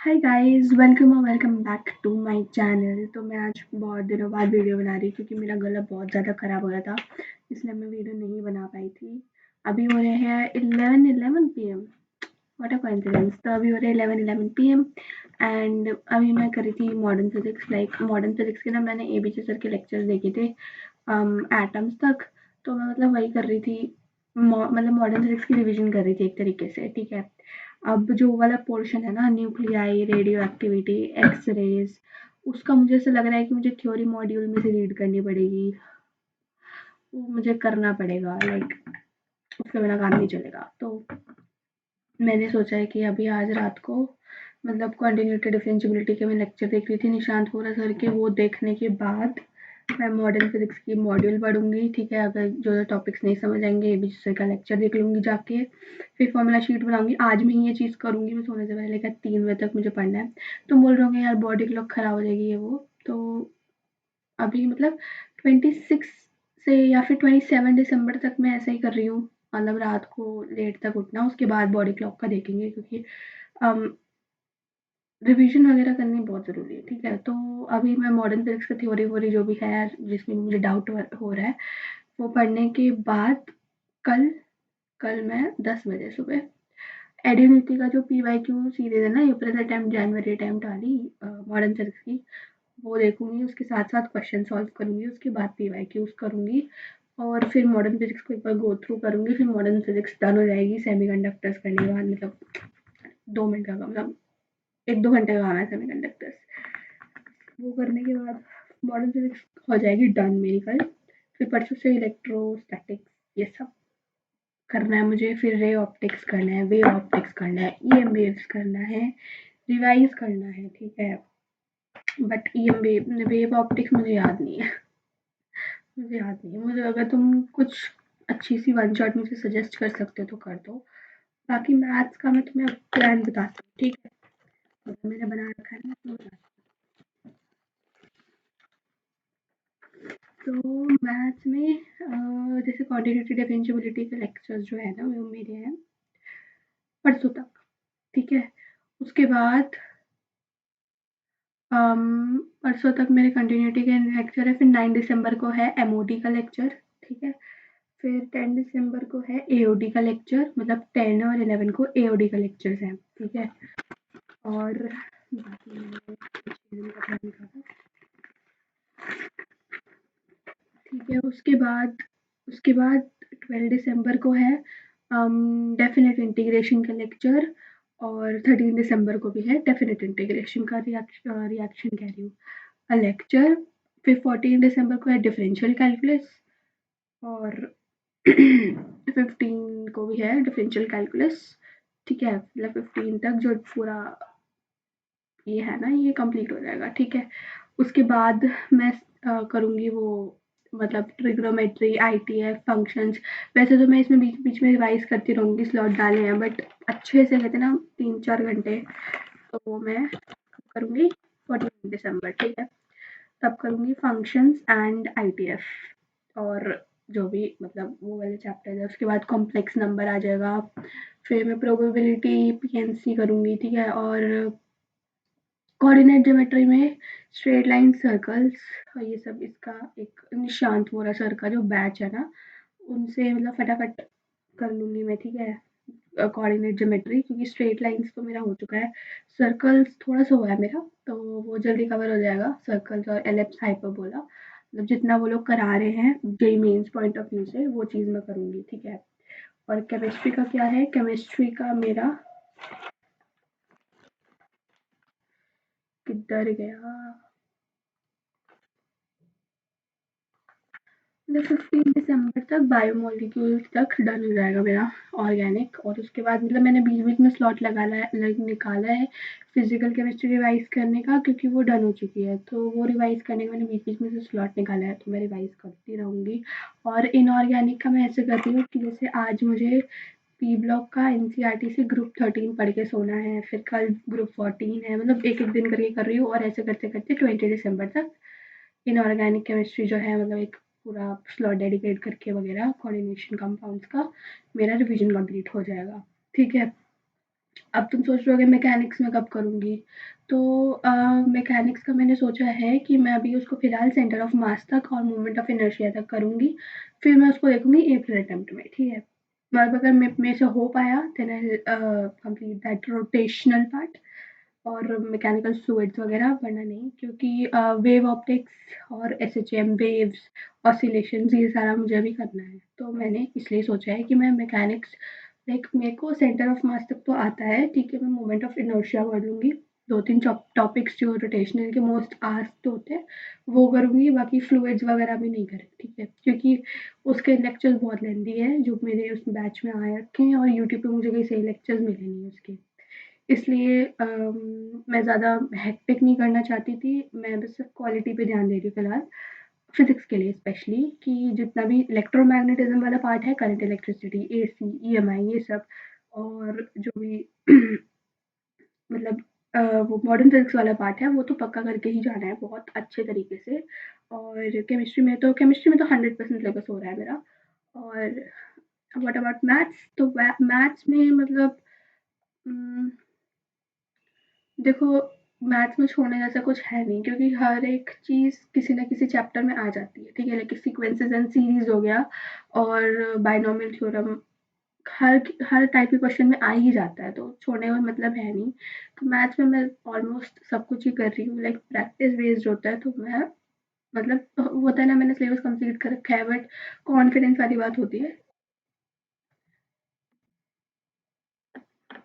Hi guys, welcome back to my channel. तो मैं आज बहुत दिनों बाद वीडियो बना रही क्योंकि मेरा गला बहुत ज़्यादा ख़राब हो गया था, इसलिए मैं वीडियो नहीं बना पाई थी। अभी हो रहे हैं 11:11 पीएम। What a coincidence. तो अभी हो रहे हैं 11:11 पीएम एंड अभी मैं कर रही थी मॉडर्न फिजिक्स। मॉडर्न फिजिक्स के ना मैंने एबीजे सर के लेक्चर्स देखे थे एटम्स तक। तो मैं मतलब वही कर रही थी, मतलब मॉडर्न फिजिक्स की रिवीजन कर रही थी एक तरीके से। ठीक है, अब जो वाला पोर्शन है ना, nuclei, radio activity, X rays, उसका मुझे ऐसा लग रहा है कि मुझे थ्योरी मॉड्यूल में से रीड करनी पड़ेगी। वो मुझे करना पड़ेगा, उसके बिना काम नहीं चलेगा। तो मैंने सोचा है कि अभी आज रात को मतलब कंटिन्यूटी डिफरेंशियबिलिटी के मैं लेक्चर देख रही थी निशांत वोरा सर के। वो देखने के बाद मैं मॉडर्न फिजिक्स की मॉड्यूल पढ़ूंगी। ठीक है, अगर जो जो टॉपिक्स नहीं समझ आएंगे एबीसी सर का लेक्चर देख लूंगी जाके, फिर फॉर्मूला शीट बनाऊंगी। आज मैं ही ये चीज़ करूंगी, मैं सोने से पहले, लेकर 3 बजे तक मुझे पढ़ना है। तो बोल रहे होंगे यार बॉडी क्लॉक खराब हो जाएगी ये वो। तो अभी मतलब 26 से या फिर 27 दिसंबर तक मैं ऐसा ही कर रही हूँ, मतलब रात को लेट तक उठना। उसके बाद बॉडी क्लॉक का देखेंगे क्योंकि रिवीजन वगैरह करनी बहुत ज़रूरी है। ठीक है, तो अभी मैं मॉडर्न फिजिक्स का थ्योरी वोरी जो भी है जिसमें मुझे डाउट हो रहा है, वो पढ़ने के बाद कल कल मैं 10 बजे सुबह एडिनिटी का जो पी वाई क्यू सीरीज है ना, अप्रैल अटैम्प्ट जनवरी अटैम्प्ट वाली मॉडर्न फिजिक्स की, वो देखूंगी। उसके साथ साथ क्वेश्चन सॉल्व करूंगी, उसके बाद पी वाई क्यूज करूंगी और फिर मॉडर्न फिजिक्स को एक बार गो थ्रू करूंगी। फिर मॉडर्न फिजिक्स डन हो जाएगी। सेमीकंडक्टर्स करने के बाद मतलब 2 मिनट का, मतलब 1-2 घंटे का काम है सेमीकंडक्टर्स। वो करने के बाद मॉडर्न फिजिक्स हो जाएगी डन मेरी कल। फिर परसों से इलेक्ट्रोस्टैटिक्स ये सब करना है मुझे। फिर रे ऑप्टिक्स करना है, वेव ऑप्टिक्स करना है, ईएम वेव्स करना है, रिवाइज करना है। ठीक है, बट ईएम वेव ऑप्टिक्स मुझे याद नहीं है। मुझे याद नहीं है। मुझे अगर तुम कुछ अच्छी सी वन शॉट मुझे सजेस्ट कर सकते हो तो कर दो। बाकी मैथ्स का मैं तुम्हें प्लान बताती हूँ। ठीक है, मतलब मैंने बना रखा है ना, तो तो मैथ्स में जैसे क्वांटिटेटिव डिफरेंशियबिलिटी के लेक्चर्स जो है ना, वो मेरे हैं परसों तक। ठीक है, उसके बाद परसों तक मेरे कंटिन्यूटी के लेक्चर है। फिर 9 दिसंबर को है एमओडी का लेक्चर। ठीक है, फिर 10 दिसंबर को है एओडी का लेक्चर, मतलब 10 और 11 को एओडी का लेक्चर्स है। ठीक है, और बाकी मैंने कुछ चीज़ों का plan लिखा था। ठीक है, उसके बाद 12 दिसंबर को है डेफिनेट इंटीग्रेशन का लेक्चर, और 13 दिसंबर को भी है डेफिनेट इंटीग्रेशन का रिएक्शन कह रही हूँ लेक्चर। फिर 14 दिसंबर को है डिफरेंशियल कैलकुलस, और 15 को भी है डिफरेंशियल कैलकुलस। ठीक है, मतलब 15 तक जो पूरा ये है ना, ये कंप्लीट हो जाएगा। ठीक है, उसके बाद मैं करूँगी वो, मतलब ट्रिग्नोमेट्री, आईटीएफ, फंक्शंस। वैसे तो मैं इसमें बीच बीच में रिवाइज करती रहूँगी, स्लॉट डाले हैं, बट अच्छे से कहते हैं ना 3-4 घंटे, तो वो मैं करूँगी 14 दिसंबर। ठीक है, तब करूँगी फंक्शंस एंड आईटीएफ और जो भी मतलब वो वाले चैप्टर है। उसके बाद कॉम्प्लेक्स नंबर आ जाएगा। फिर मैं प्रोबेबिलिटी पीएनसी करूँगी। ठीक है, और कोऑर्डिनेट ज्योमेट्री में स्ट्रेट लाइन, सर्कल्स और ये सब, इसका एक निशांत वोरा सर का जो बैच है ना, उनसे मतलब फटाफट कर लूँगी मैं। ठीक है, कोऑर्डिनेट ज्योमेट्री, क्योंकि स्ट्रेट लाइन्स तो मेरा हो चुका है। सर्कल्स थोड़ा सा हुआ है मेरा, तो वो जल्दी कवर हो जाएगा। सर्कल्स और एलिप्स, हाइपरबोला, मतलब जितना वो लोग करा रहे हैं JEE mains point of view से, वो चीज़ मैं करूँगी। ठीक है, और केमिस्ट्री का क्या है, केमिस्ट्री का मेरा किधर गया, मतलब 15 दिसंबर तक बायोमोलिक्यूल्स तक डन हो जाएगा मेरा ऑर्गेनिक। और उसके बाद मतलब मैंने बीच बीच में स्लॉट निकाला है फिजिकल केमिस्ट्री रिवाइज करने का, क्योंकि वो डन हो चुकी है। तो वो रिवाइज करने का मैंने बीच बीच में से स्लॉट निकाला है, तो मैं रिवाइज करती रहूँगी। और इनऑर्गेनिक का मैं ऐसे करती हूँ कि जैसे आज मुझे पी ब्लॉक का एनसीईआरटी से ग्रुप 13 पढ़ के सोना है, फिर कल ग्रुप 14 है, मतलब एक एक दिन करके कर रही हूँ। और ऐसे करते करते 20 दिसंबर तक इनऑर्गेनिक केमिस्ट्री जो है, मतलब एक पूरा स्लॉट डेडिकेट करके वगैरह कोऑर्डिनेशन कंपाउंड्स का मेरा रिवीजन कंप्लीट हो जाएगा। ठीक है, अब तुम सोच रहे होगे मैकेनिक्स में कब करूँगी? तो मैकेनिक्स का मैंने सोचा है कि मैं अभी उसको फ़िलहाल सेंटर ऑफ मास तक और मोमेंट ऑफ इनर्शिया तक करूँगी। फिर मैं उसको देखूँगी अप्रैल अटेम्प्ट में, ठीक है? मतलब अगर मेरे से हो पाया then I will complete that rotational part और मैकेनिकल फ्लूइड्स वगैरह, वरना नहीं, क्योंकि वेव ऑप्टिक्स और एसएचएम वेव्स, ऑसिलेशंस, ये सारा मुझे अभी करना है। तो मैंने इसलिए सोचा है कि मैं मैकेनिक्स, लाइक मेरे को सेंटर ऑफ मास तक तो आता है, ठीक है, मैं मोमेंट ऑफ इनर्शिया कर लूँगी। 2-3 टॉपिक्स जो रोटेशनल के मोस्ट आस्क्ड होते हैं, वो करूँगी, बाकी फ्लूइड्स वगैरह भी नहीं करें, ठीक है? क्योंकि उसके लेक्चर्स बहुत लेंथी हैं, जो मेरे उस बैच में आ रखे हैं और यूट्यूब पे मुझे कहीं सही लेक्चर्स मिले नहीं उसके। इसलिए मैं ज़्यादा हेक्टिक नहीं करना चाहती थी, मैं बस सिर्फ़ क्वालिटी पे ध्यान दे रही हूँ फ़िलहाल, फ़िज़िक्स के लिए स्पेशली, कि जितना भी इलेक्ट्रोमैग्नेटिज़्म वाला पार्ट है, करंट, इलेक्ट्रिसिटी, एसी, ईएमआई, ये सब, और जो भी मतलब वो मॉडर्न फिज़िक्स वाला पार्ट है, वो तो पक्का करके ही जाना है बहुत अच्छे तरीके से। और केमिस्ट्री में तो 100% सिलेबस हो रहा है मेरा। और व्हाट अबाउट मैथ्स? तो मैथ्स में मतलब उम देखो, मैथ्स में छोड़ने जैसा कुछ है नहीं, क्योंकि हर एक चीज़ किसी न किसी चैप्टर में आ जाती है, ठीक है? लाइक सीक्वेंसेस एंड सीरीज़ हो गया, और बायनॉमियल थ्योरम, हर हर टाइप के क्वेश्चन में आ ही जाता है, तो छोड़ने का मतलब है नहीं। तो मैथ्स में मैं ऑलमोस्ट सब कुछ ही कर रही हूँ, लाइक प्रैक्टिस बेस्ड होता है, तो मैं मतलब होता है ना, मैंने सिलेबस कंप्लीट कर रखा है, बट कॉन्फिडेंस वाली बात होती है।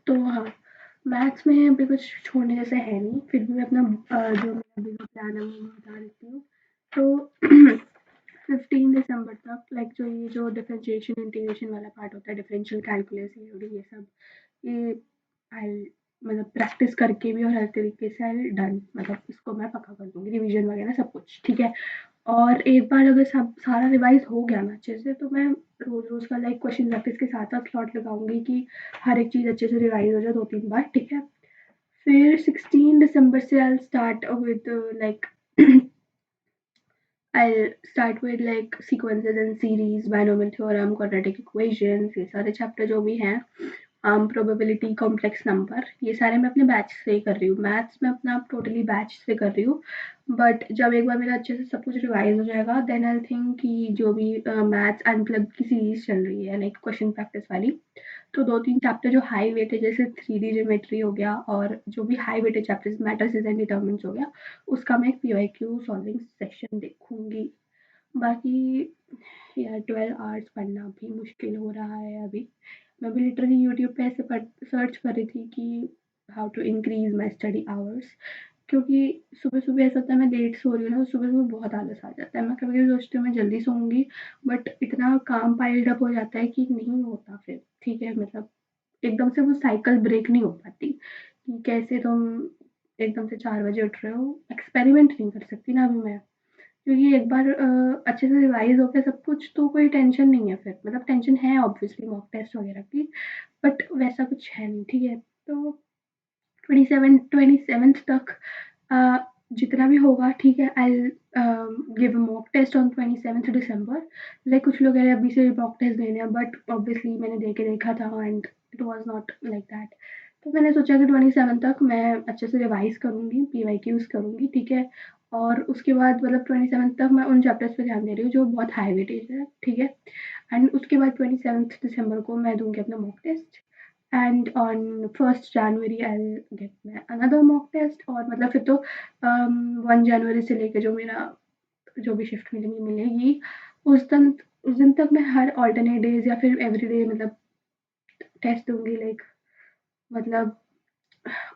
तो हाँ, मैथ्स में अभी कुछ छोड़ने जैसा है नहीं, फिर भी मैं अपना जो मेरा बिग प्लान है वो मैं बता देती हूँ। तो 15 दिसंबर तक, लाइक जो ये जो डिफरेंशिएशन इंटीग्रेशन वाला पार्ट होता है, डिफरेंशियल कैलकुलस, ये सब, ये आई मतलब प्रैक्टिस करके भी और हर तरीके से आई डन, मतलब इसको मैं पक्का कर दूँगी, रिवीजन वगैरह सब कुछ, ठीक है? और एक बार अगर सब सारा रिवाइज़ हो गया ना अच्छे से, तो मैं रोज़-रोज़ का लाइक क्वेश्चन प्रैक्टिस के साथ-साथ स्लॉट लगाऊँगी कि हर एक चीज़ अच्छे से रिवाइज़ हो जाए 2-3 बार, ठीक है? फिर 16 दिसंबर से I will start with like I'll start with like sequences and series, binomial theorem, quadratic equations, ये सारे चैप्टर जो भी हैं, प्रोबेबिलिटी, कॉम्प्लेक्स नंबर, ये सारे मैं अपने बैच से ही कर रही हूँ। मैथ्स में अपना टोटली बैच से कर रही हूँ, बट जब एक बार मेरा अच्छे से सब कुछ रिवाइज हो जाएगा, देन आई थिंक कि जो भी मैथ्स अनप्लग की सीरीज चल रही है, लाइक क्वेश्चन प्रैक्टिस वाली, तो 2-3 चैप्टर जो हाई वेटेज, जैसे 3D ज्योमेट्री हो गया, और जो भी high weightage chapters, matrices and determinants हो गया, उसका मैं एक पीवाईक्यू सॉल्विंग सेक्शन देखूँगी। बाकी यार 12 आवर्स पढ़ना भी मुश्किल हो रहा है अभी। मैं भी लिटरली यूट्यूब पे ऐसे सर्च कर रही थी कि how to increase my study hours, क्योंकि सुबह-सुबह ऐसा होता है मैं लेट सो रही हूँ ना, तो सुबह-सुबह बहुत आलस आ जाता है। मैं कभी-कभी सोचती हूँ मैं जल्दी सोऊँगी, बट इतना काम पाइल्ड अप हो जाता है कि नहीं होता फिर, ठीक है? मतलब एकदम से वो साइकिल ब्रेक नहीं हो पाती, कि कैसे तुम एकदम से 4 बजे उठ रहे हो, एक्सपेरिमेंट नहीं कर सकती ना अभी मैं। क्योंकि एक बार अच्छे से रिवाइज़ हो गया सब कुछ, तो कोई टेंशन नहीं है फिर, मतलब टेंशन है ऑब्वियसली मॉक टेस्ट वगैरह की, बट वैसा कुछ है नहीं, ठीक है? तो 27th तक अ, जितना भी होगा, ठीक है, I will give a mock test on 27th December. Like कुछ लोग कह रहे हैं अभी से मॉक टेस्ट देने हैं, बट ऑब्वियसली मैंने दे के देखा था and it was not like that. तो मैंने सोचा कि 27 तक मैं अच्छे से रिवाइज़ करूँगी, पीवाईक्यूज़ करूँगी, ठीक है? और उसके बाद मतलब 27 तक मैं उन चैप्टर्स पे ध्यान दे रही हूँ जो बहुत हाई वेटेज है, ठीक है? एंड उसके बाद 27th दिसंबर को मैं दूँगी अपना mock test, and on 1st January I will get my another mock test, और मतलब फिर तो 1 जनवरी से लेके जो मेरा जो भी शिफ्ट मिलेंगी मिलेगी, उस दिन उस दिन तक मैं हर अल्टरनेट डेज़ या फिर एवरीडे मतलब टेस्ट दूँगी, लाइक मतलब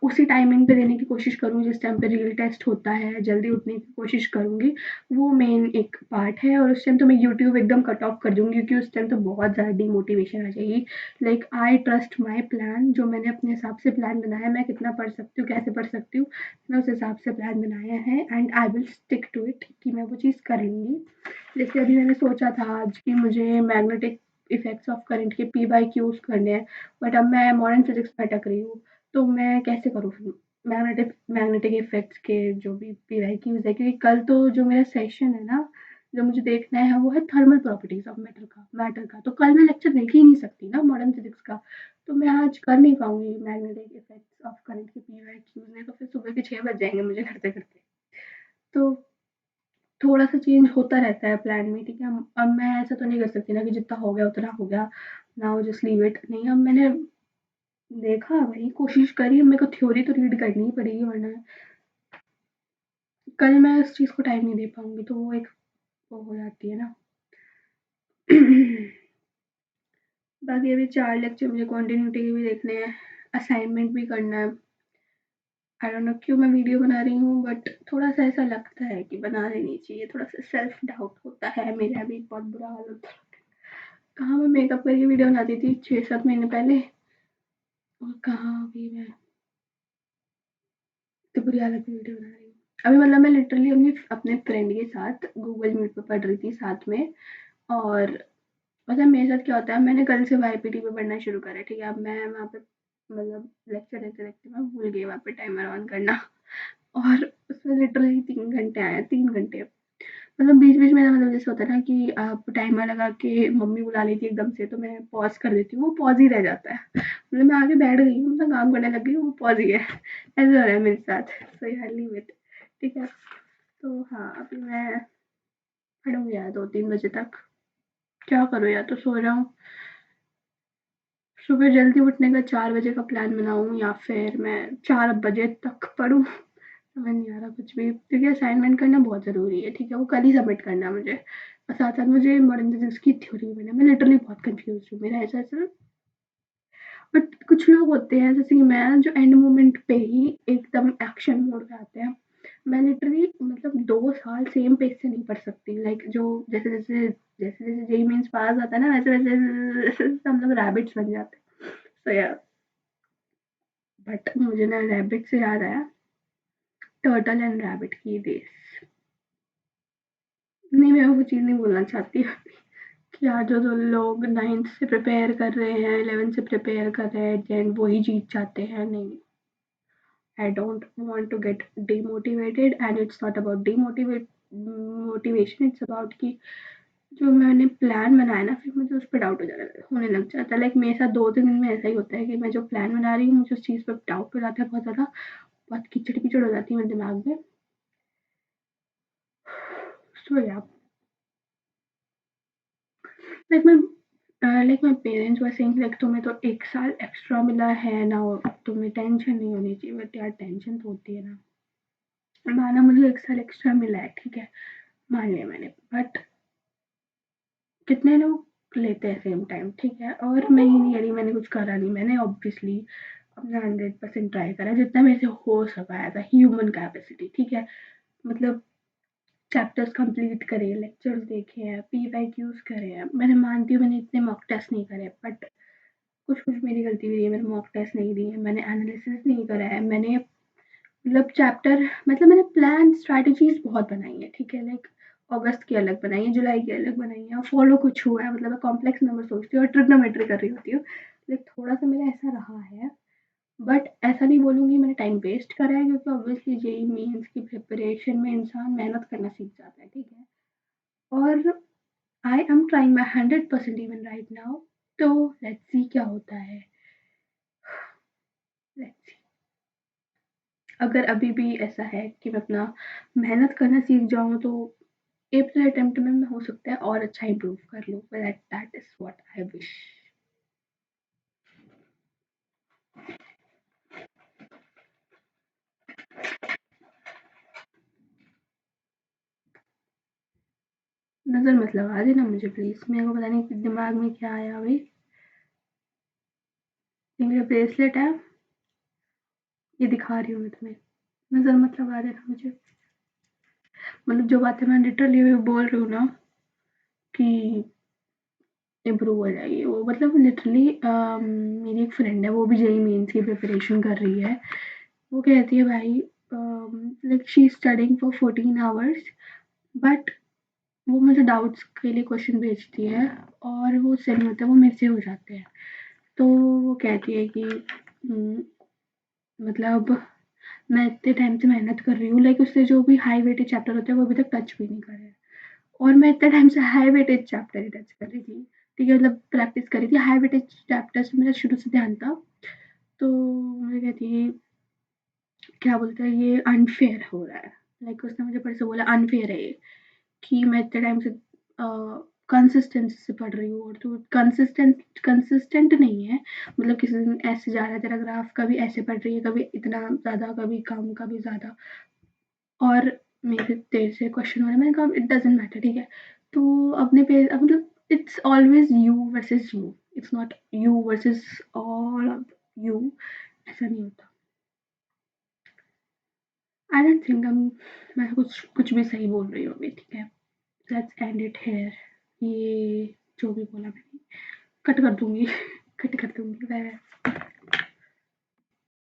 उसी टाइमिंग पे देने की कोशिश करूँ जिस टाइम पे रियल टेस्ट होता है, जल्दी उठने की कोशिश करूँगी। वो मेन एक पार्ट है, और उस टाइम तो मैं यूट्यूब एकदम कट ऑफ कर दूँगी, क्योंकि उस टाइम तो बहुत ज़्यादा डिमोटिवेशन आ जाएगी। Like I trust my plan, जो मैंने अपने हिसाब से प्लान बनाया है, मैं कितना पढ़ सकती हूँ, कैसे पढ़ सकती हूँ, मैं उस हिसाब से प्लान बनाया है, and I will stick to it, कि मैं वो चीज़ कर लूँगी। जैसे अभी मैंने सोचा था आज कि मुझे मैग्नेटिक इफ़ेक्ट्स ऑफ करंट के पी/क्यूज़ करने हैं, बट अब मैं मॉडर्न फिज़िक्स में अटक रही हूँ। तो मैं कैसे करूँ फिर मैग्नेटिक मैग्नेटिक इफ़ेक्ट्स के जो भी पीवाईक्यूज़ है, क्योंकि कल तो जो मेरा सेशन है ना, जो मुझे देखना है वो है थर्मल प्रॉपर्टीज ऑफ मैटर का। तो कल मैं लेक्चर देख ही नहीं सकती ना मॉडर्न फिजिक्स का, तो मैं आज कर नहीं पाऊंगी मैग्नेटिक इफेक्ट्स ऑफ करंट की पीरियड चूज, तो फिर सुबह के 6 बज जाएंगे मुझे करते करते। तो थोड़ा सा चेंज होता रहता है प्लान में, ठीक है। अब मैं ऐसा तो नहीं कर सकती ना कि जितना हो गया उतना हो गया, नाउ जस्ट लीव इट। नहीं, अब मैंने देखा भाई, कोशिश करी, मेरे को थ्योरी तो रीड करनी ही पड़ेगी, वरना कल मैं उस चीज़ को टाइम नहीं दे पाऊंगी, तो वो एक वो हो जाती है ना। बाकी अभी 4 लेक्चर मुझे कंटिन्यूटी के भी देखने हैं, असाइनमेंट भी करना है। आई डोंट नो क्यों मैं वीडियो बना रही हूँ, बट थोड़ा सा ऐसा लगता है कि बना लेनी चाहिए, थोड़ा सा सेल्फ डाउट होता है मेरा भी, बहुत बुरा हाल होता है। कहाँ मैं मेकअप करके वीडियो बनाती थी 6-7 महीने पहले, और कहाँ अभी मैं तो बुरी हालत में वीडियो बना रही हूँ। अभी मतलब मैं लिटरली अपने फ्रेंड के साथ गूगल मीट पे पढ़ रही थी साथ में, और मतलब मेरे साथ क्या होता है, मैंने कल से वाईपीटी पे पढ़ना शुरू करा है, ठीक है। अब मैं वहाँ पे मतलब लेक्चर देते देखते मैं भूल गई वहाँ पे टाइमर ऑन करना, और उसमें लिटरली 3 घंटे आए, 3 घंटे। मतलब बीच बीच में ना, मतलब जैसे होता है ना कि आप टाइमर लगा के मम्मी बुला लेती है एकदम से, तो मैं पॉज कर देती हूँ, वो पॉज ही रह जाता है। मतलब मैं आगे बैठ गई हूँ, मतलब काम करने लग गई हूँ, वो पॉज ही है। ऐसा हो रहा है मेरे साथ, सो यार लीव इट, ठीक है। तो हाँ, अभी मैं पढ़ूंगी यार 2-3 बजे तक। क्या करूँ, या तो सो जाऊँ, सुबह जल्दी उठने का 4 बजे का प्लान बनाऊँ, या फिर मैं 4 बजे तक पढूँ। समझ नहीं आ रहा कुछ भी, क्योंकि असाइनमेंट करना बहुत ज़रूरी है, ठीक है। वो कल ही सबमिट करना है मुझे, और साथ-साथ मुझे मॉडर्न फिजिक्स की थ्योरी भी पढ़ना है। मैं लिटरली बहुत कन्फ्यूज़्ड हूँ, मेरा ऐसा-ऐसा। बट कुछ लोग होते हैं जैसे कि मैं, जो एंड मोमेंट पे ही एकदम एक्शन मोड पे आते हैं। मैं लिटरली मतलब 2 साल सेम पेज से नहीं पढ़ सकती, लाइक जो जैसे-जैसे जेईई मेन्स पास आता है ना, वैसे-वैसे हम लोग रैबिट्स बन जाते हैं। सो यार, बट मुझे ना रैबिट से याद आया, टर्टल एंड रैबिट की रेस। नहीं, मैं वो चीज़ नहीं बोलना चाहती कि आज जो लोग 9th से प्रिपेयर कर रहे हैं, 11th से प्रिपेयर कर रहे हैं, देन वही जीत जाते हैं, नहीं। I don't want to get demotivated, and it's not about motivation, it's about कि जो मैंने प्लान बनाया ना, फिर मुझे उस पे डाउट होने लग जाता है। लाइक मेरे साथ 2-3 दिन में ऐसा ही होता है कि मैं जो प्लान बना रही हूँ, मुझे उस चीज़ पे डाउट हो जाता है बहुत ज़्यादा, बहुत कीचड़-कीचड़ हो जाती है मेरे दिमाग में। सो या like my parents were saying like तुम्हें तो 1 साल एक्स्ट्रा मिला है ना, तुम्हें टेंशन नहीं होनी चाहिए, बट यार टेंशन तो होती है ना। माना मुझे 1 साल एक्स्ट्रा मिला है, ठीक है, मान लिया मैंने, बट कितने लोग लेते हैं सेम टाइम, ठीक है। और मैं ये नहीं कह रही मैंने कुछ करा नहीं, मैंने ऑब्वियसली अपना 100% ट्राई करा जितना मेरे से हो सका एज अ ह्यूमन कैपेसिटी, ठीक है। मतलब चैप्टर्स कंप्लीट करे, लेक्चर्स देखे हैं, पीवाईक्यूज करे हैं। मैंने मानती हूँ मैंने इतने मॉक टेस्ट नहीं करे, बट कुछ कुछ मेरी गलती भी रही है, मैंने मॉक टेस्ट नहीं दिए, मैंने एनालिसिस नहीं करा है, मैंने मतलब चैप्टर, मतलब मैंने प्लान स्ट्रैटेजीज बहुत बनाई है, ठीक है। लाइक अगस्त की अलग बनाई है, जुलाई की अलग बनाई है, और फॉलो कुछ हुआ है, मतलब मैं कॉम्प्लेक्स नंबर सोचती हूँ और ट्रिग्नोमेट्री कर रही होती हूँ। लाइक थोड़ा सा मेरा ऐसा रहा है, बट ऐसा नहीं बोलूँगी मैंने टाइम वेस्ट करा है, क्योंकि ऑब्वियसली जेईई मेंस की प्रिपरेशन में इंसान मेहनत करना सीख जाता है, ठीक है। और I am trying my 100% even right now, तो लेट्स सी क्या होता है, लेट्स सी। अगर अभी भी ऐसा है कि मैं अपना मेहनत करना सीख जाऊँ, तो अप्रैल अटेम्प्ट में मैं हो सकता है और अच्छा इम्प्रूव कर लूँ, that that is what I wish. नज़र मत लगा देना मुझे प्लीज़, मेरे को पता नहीं कि दिमाग में क्या आया अभी। ये मेरा ब्रेसलेट है, ये दिखा रही हूँ मैं तुम्हें, नज़र मत लगा देना मुझे। मतलब जो बातें मैं लिटरली बोल रही हूँ ना कि इम्प्रूव हो जाएगी, वो मतलब लिटरली मेरी एक फ्रेंड है, वो भी जेईई मेंस की प्रिपरेशन कर रही है। वो कहती है भाई, like she is studying for 14 hours, but वो मुझे डाउट्स के लिए क्वेश्चन भेजती है, और वो सेंड होते हैं, वो मेरे से हो जाते हैं। तो वो कहती है कि मतलब मैं इतने टाइम से मेहनत कर रही हूँ, लाइक उससे जो भी हाई वेटेज चैप्टर होते हैं वो अभी तक टच भी नहीं करे हैं। और मैं इतने टाइम से हाई वेटेज चैप्टर ही टच कर रही थी, ठीक है, मतलब प्रैक्टिस कर रही थी। हाई वेटेज चैप्टर से मेरा शुरू से ध्यान था। तो मैं कहती, क्या बोलते हैं, ये अनफेयर हो रहा है। लाइक उसने मुझे फिर से बोला अनफेयर है ये, कि मैं इतने टाइम से कंसिस्टेंसी से पढ़ रही हूँ और तू कंसिस्टेंट नहीं है। मतलब किसी दिन ऐसे जा रहा है तेरा ग्राफ, कभी ऐसे पढ़ रही है, कभी इतना ज़्यादा, कभी कम, कभी ज़्यादा। और मेरे तेरे से क्वेश्चन हो रहा है, मैंने कहा इट डजंट मैटर, ठीक है। तो अपने पे मतलब it's always you versus you, it's not you versus all of you, ऐसा नहीं होता। आई डोंट थिंक मैं कुछ कुछ भी सही बोल रही हूँ अभी, ठीक है। Let's end it here. ये जो भी बोला मैंने कट कर दूंगी कट कर दूंगी। Bye bye.